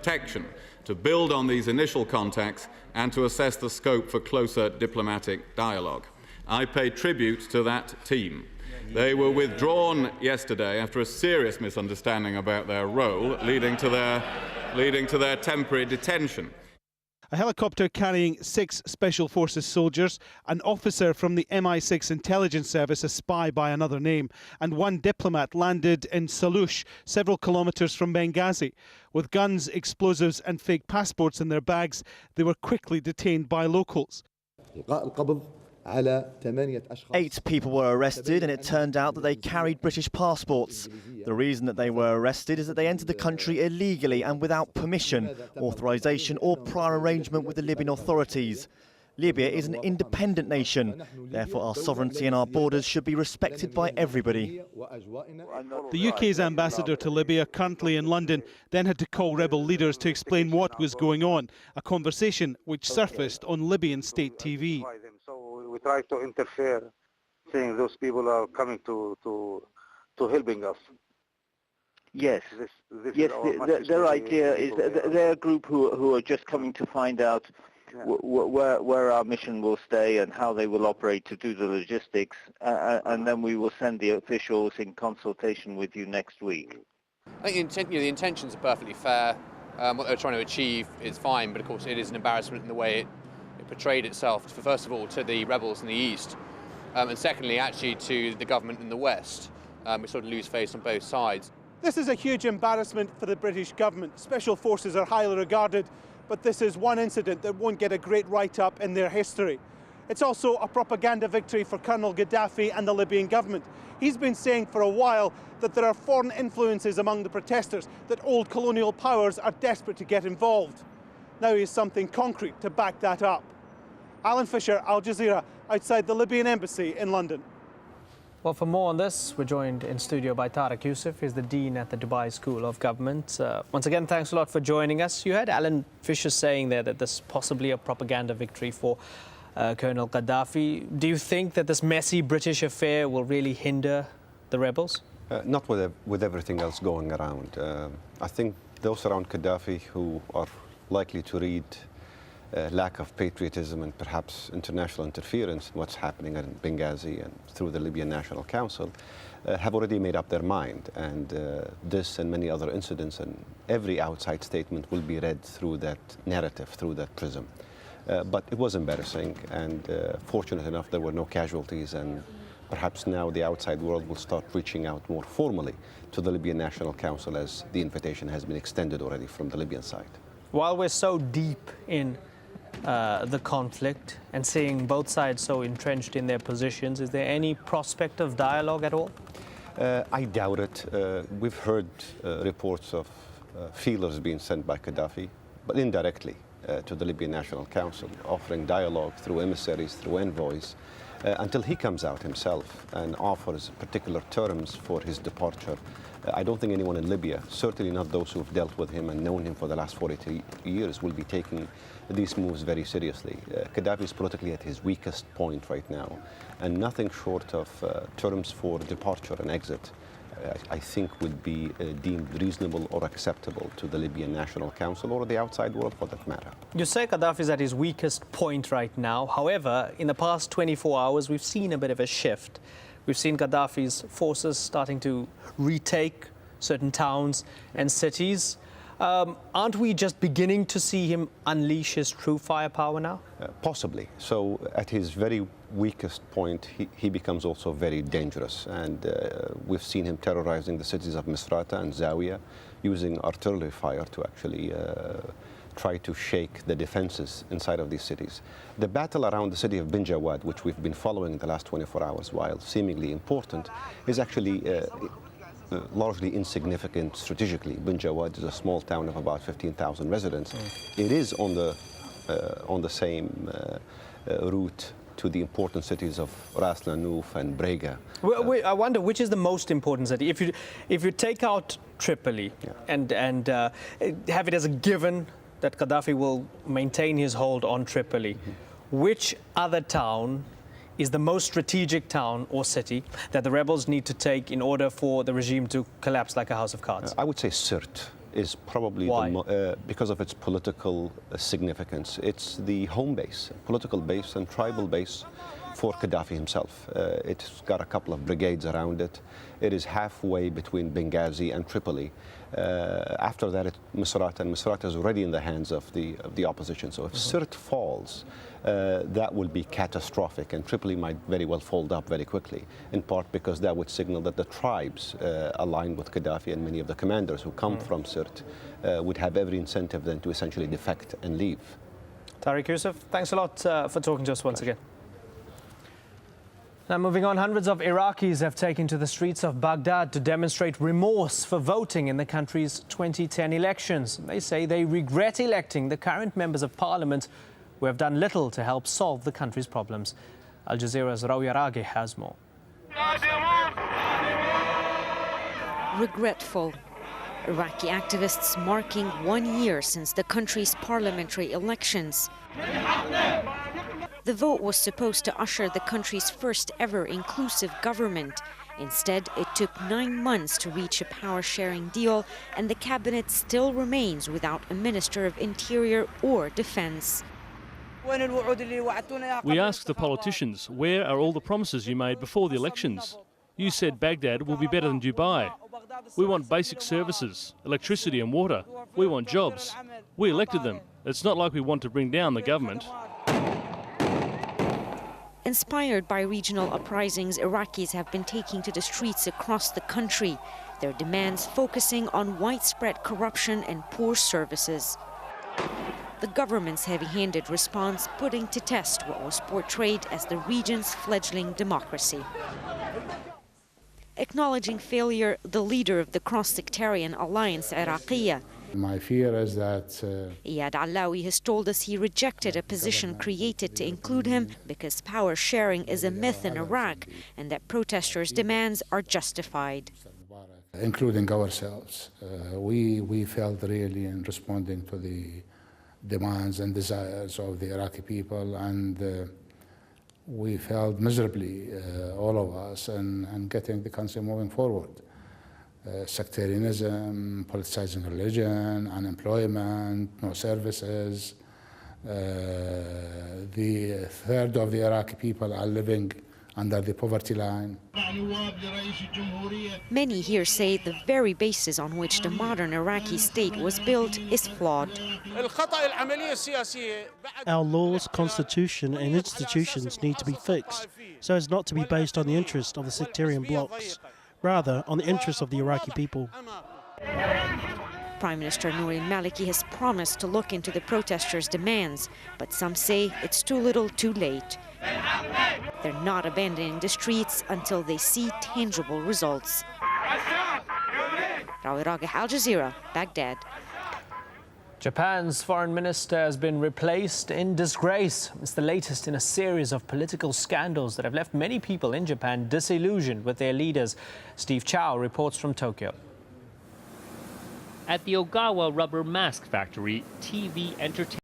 protection, to build on these initial contacts and to assess the scope for closer diplomatic dialogue. I pay tribute to that team. They were withdrawn yesterday after a serious misunderstanding about their role, leading to their temporary detention. A helicopter carrying 6 Special Forces soldiers, an officer from the MI6 intelligence service, a spy by another name, and 1 diplomat landed in Salouche, several kilometres from Benghazi. With guns, explosives and fake passports in their bags, they were quickly detained by locals. 8 people were arrested, and it turned out that they carried British passports. The reason that they were arrested is that they entered the country illegally and without permission, authorisation or prior arrangement with the Libyan authorities. Libya is an independent nation. Therefore, our sovereignty and our borders should be respected by everybody. The UK's ambassador to Libya, currently in London, then had to call rebel leaders to explain what was going on, a conversation which surfaced on Libyan state TV. We try to interfere, saying those people are coming to helping us. Yes, this yes. Their idea is they're a group who are just coming to find out where our mission will stay and how they will operate to do the logistics, and then we will send the officials in consultation with you next week. I think the intentions are perfectly fair. What they're trying to achieve is fine, but of course it is an embarrassment in the way it portrayed itself, first of all, to the rebels in the east, and secondly, actually, to the government in the west, which sort of lose face on both sides. This is a huge embarrassment for the British government. Special forces are highly regarded, but this is one incident that won't get a great write-up in their history. It's also a propaganda victory for Colonel Gaddafi and the Libyan government. He's been saying for a while that there are foreign influences among the protesters, that old colonial powers are desperate to get involved. Now he has something concrete to back that up. Alan Fisher, AlJazeera, outside the Libyan embassy in London. Well, for more on this, we're joined in studio by Tariq Youssef, who's the Dean at the Dubai School of Government. Once again, thanks a lot for joining us. You heard Alan Fisher saying there that this is possibly a propaganda victory for Colonel Gaddafi. Do you think that this messy British affair will really hinder the rebels? Not with everything else going around. I think those around Gaddafi who are likely to read lack of patriotism and perhaps international interference in what's happening in Benghazi and through the Libyan National Council have already made up their mind. And this and many other incidents and every outside statement will be read through that narrative, through that prism. But it was embarrassing, and fortunate enough there were no casualties, and perhaps now the outside world will start reaching out more formally to the Libyan National Council, as the invitation has been extended already from the Libyan side. While we're so deep in the conflict and seeing both sides so entrenched in their positions, is there any prospect of dialogue at all? I doubt it. We've heard reports of feelers being sent by Gaddafi, but indirectly to the Libyan National Council, offering dialogue through emissaries, through envoys, until he comes out himself and offers particular terms for his departure. I don't think anyone in Libya, certainly not those who have dealt with him and known him for the last 42 years, will be taking these moves very seriously. Gaddafi is politically at his weakest point right now, and nothing short of terms for departure and exit I think would be deemed reasonable or acceptable to the Libyan National Council or the outside world for that matter. You say Gaddafi is at his weakest point right now. However, in the past 24 hours, we've seen a bit of a shift. We've seen Gaddafi's forces starting to retake certain towns and cities. Aren't we just beginning to see him unleash his true firepower now? Possibly. So at his very weakest point, he becomes also very dangerous. And we've seen him terrorizing the cities of Misrata and Zawiya, using artillery fire to actually try to shake the defenses inside of these cities. The battle around the city of Bin Jawad, which we've been following the last 24 hours, while seemingly important, is actually largely insignificant strategically. Bin Jawad is a small town of about 15,000 residents. It is on the same route to the important cities of Ras Lanuf and Brega. I wonder which is the most important city. If you take out Tripoli and have it as a given that Gaddafi will maintain his hold on Tripoli, which other town is the most strategic town or city that the rebels need to take in order for the regime to collapse like a house of cards? I would say Sirte is probably because of its political significance. It's the home base, political base and tribal base for Gaddafi himself. It's got a couple of brigades around it. It is halfway between Benghazi and Tripoli. After that, Misrata, and Misrata is already in the hands of the opposition. So if Sirte falls, that will be catastrophic, and Tripoli might very well fold up very quickly, in part because that would signal that the tribes aligned with Gaddafi, and many of the commanders who come from Sirte would have every incentive then to essentially defect and leave. Tariq Yusuf, thanks a lot for talking to us once again. Now, moving on, hundreds of Iraqis have taken to the streets of Baghdad to demonstrate remorse for voting in the country's 2010 elections. They say they regret electing the current members of parliament who have done little to help solve the country's problems. AlJazeera's Rawi Araghi has more. Regretful. Iraqi activists marking 1 year since the country's parliamentary elections. The vote was supposed to usher the country's first ever inclusive government. Instead, it took 9 months to reach a power-sharing deal, and the cabinet still remains without a Minister of Interior or Defense. We asked the politicians, where are all the promises you made before the elections? You said Baghdad will be better than Dubai. We want basic services, electricity and water. We want jobs. We elected them. It's not like we want to bring down the government. Inspired by regional uprisings, Iraqis have been taking to the streets across the country, their demands focusing on widespread corruption and poor services. The government's heavy-handed response putting to test what was portrayed as the region's fledgling democracy. Acknowledging failure, the leader of the cross-sectarian alliance, Iraqiyya, my fear is that Iyad Allawi has told us he rejected a position created to include him because power sharing is a myth in Iraq and that protesters' demands are justified. Including ourselves, we felt really in responding to the demands and desires of the Iraqi people, and we failed miserably, all of us, in getting the country moving forward. Sectarianism, politicizing religion, unemployment, no services. The third of the Iraqi people are living under the poverty line. Many here say the very basis on which the modern Iraqi state was built is flawed. Our laws, constitution and institutions need to be fixed so as not to be based on the interests of the sectarian blocs, rather on the interests of the Iraqi people. Prime Minister Nouri al-Maliki has promised to look into the protesters' demands, but some say it's too little too late. They're not abandoning the streets until they see tangible results. Rawi Araghi, AlJazeera, Baghdad. Japan's foreign minister has been replaced in disgrace. It's the latest in a series of political scandals that have left many people in Japan disillusioned with their leaders. Steve Chow reports from Tokyo. At the Ogawa rubber mask factory, TV entertainment